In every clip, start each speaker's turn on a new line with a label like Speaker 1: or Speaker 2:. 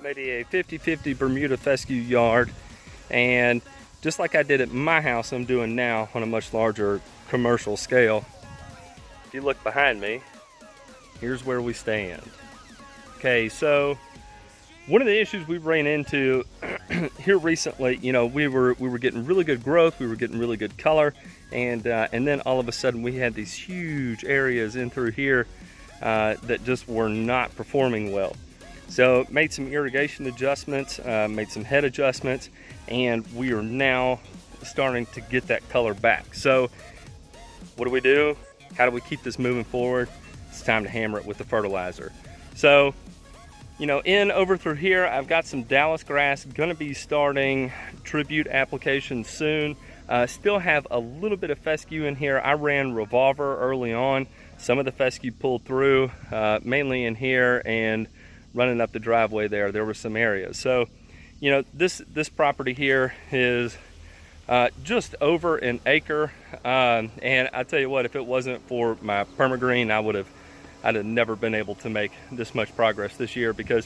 Speaker 1: maybe a 50-50 Bermuda fescue yard, and just like I did at my house, I'm doing now on a much larger commercial scale. If you look behind me, here's where we stand. Okay, so one of the issues we ran into here recently, you know, we were getting really good growth, we were getting really good color, and then all of a sudden we had these huge areas in through here that just were not performing well. So made some irrigation adjustments, made some head adjustments, and we are now starting to get that color back. So what do we do? How do we keep this moving forward? It's time to hammer it with the fertilizer. So, you know, over through here, I've got some Dallas grass, gonna be starting tribute application soon. Still have a little bit of fescue in here. I ran revolver early on. Some of the fescue pulled through, mainly in here and running up the driveway there were some areas. So, you know, this property here is just over an acre. And I tell you what, if it wasn't for my Permagreen, I'd have never been able to make this much progress this year, because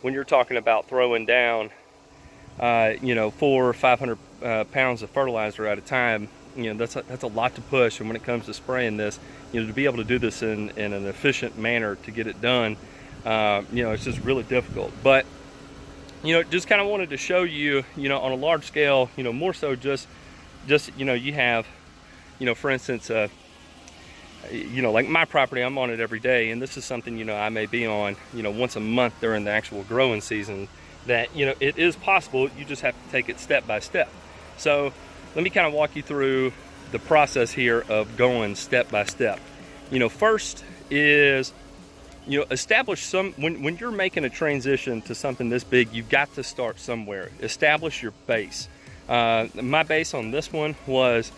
Speaker 1: when you're talking about throwing down, you know, 400 or 500 pounds of fertilizer at a time, you know, that's a lot to push. And when it comes to spraying this, you know, to be able to do this in an efficient manner to get it done, you know, it's just really difficult. But, you know, just kind of wanted to show you, you know, on a large scale, you know, more so just, you know, you have, you know, for instance, you know, like my property, I'm on it every day, and this is something, you know, I may be on, you know, once a month during the actual growing season, that, you know, it is possible. You just have to take it step by step. So let me kind of walk you through the process here of going step by step. You know, first is, you know, establish some, when you're making a transition to something this big, you've got to start somewhere. Establish your base. My base on this one was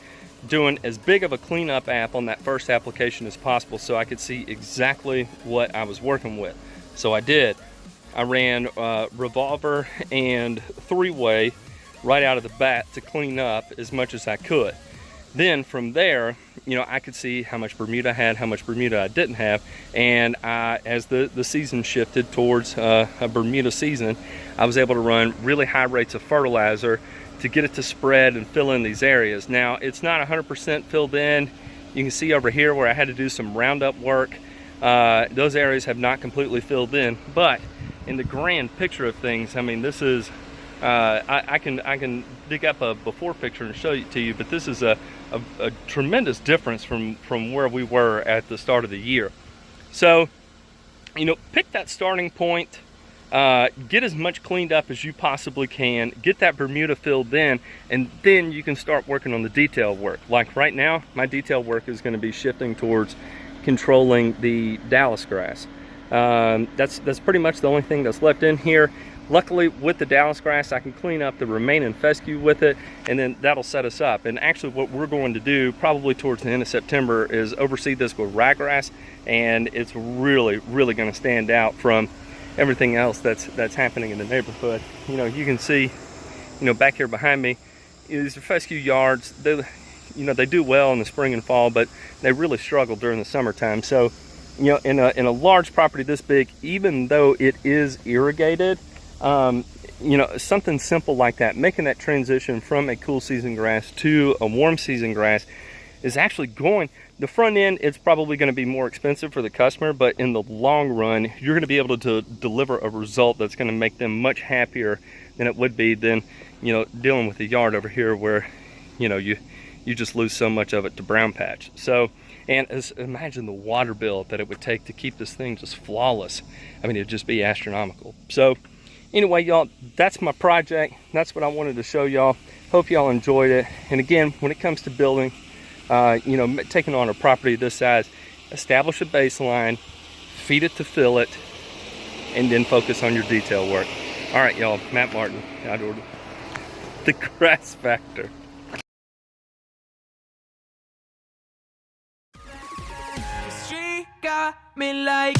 Speaker 1: doing as big of a cleanup app on that first application as possible, so I could see exactly what I was working with. So I did. I ran revolver and three-way right out of the bat to clean up as much as I could. Then from there, you know, I could see how much Bermuda I had, how much Bermuda I didn't have, and as the season shifted towards a Bermuda season, I was able to run really high rates of fertilizer to get it to spread and fill in these areas. Now, it's not 100% filled in. You can see over here where I had to do some roundup work. Those areas have not completely filled in, but in the grand picture of things, I mean, this is, I can dig up a before picture and show it to you, but this is a tremendous difference from where we were at the start of the year. So, you know, pick that starting point. Get as much cleaned up as you possibly can, get that Bermuda filled in, and then you can start working on the detail work. Like right now, my detail work is going to be shifting towards controlling the Dallas grass. That's pretty much the only thing that's left in here. Luckily, with the Dallas grass, I can clean up the remaining fescue with it, and then that'll set us up. And actually what we're going to do probably towards the end of September is overseed this with ryegrass, and it's really going to stand out from everything else that's happening in the neighborhood. You know, you can see, you know, back here behind me, these are fescue yards. They, you know, they do well in the spring and fall, but they really struggle during the summertime. So, you know, in a large property this big, even though it is irrigated, you know, something simple like that, making that transition from a cool season grass to a warm season grass, is actually going, the front end, it's probably going to be more expensive for the customer, but in the long run, you're going to be able to deliver a result that's going to make them much happier than it would be than, you know, dealing with the yard over here where, you know, you just lose so much of it to brown patch. So, and imagine the water bill that it would take to keep this thing just flawless. I mean, it'd just be astronomical. So anyway, y'all, that's my project. That's what I wanted to show y'all. Hope y'all enjoyed it. And again, when it comes to building, you know, taking on a property this size, establish a baseline, feed it to fill it, and then focus on your detail work. All right, y'all, Matt Martin, outdoor, the Grass Factor.
Speaker 2: She got me like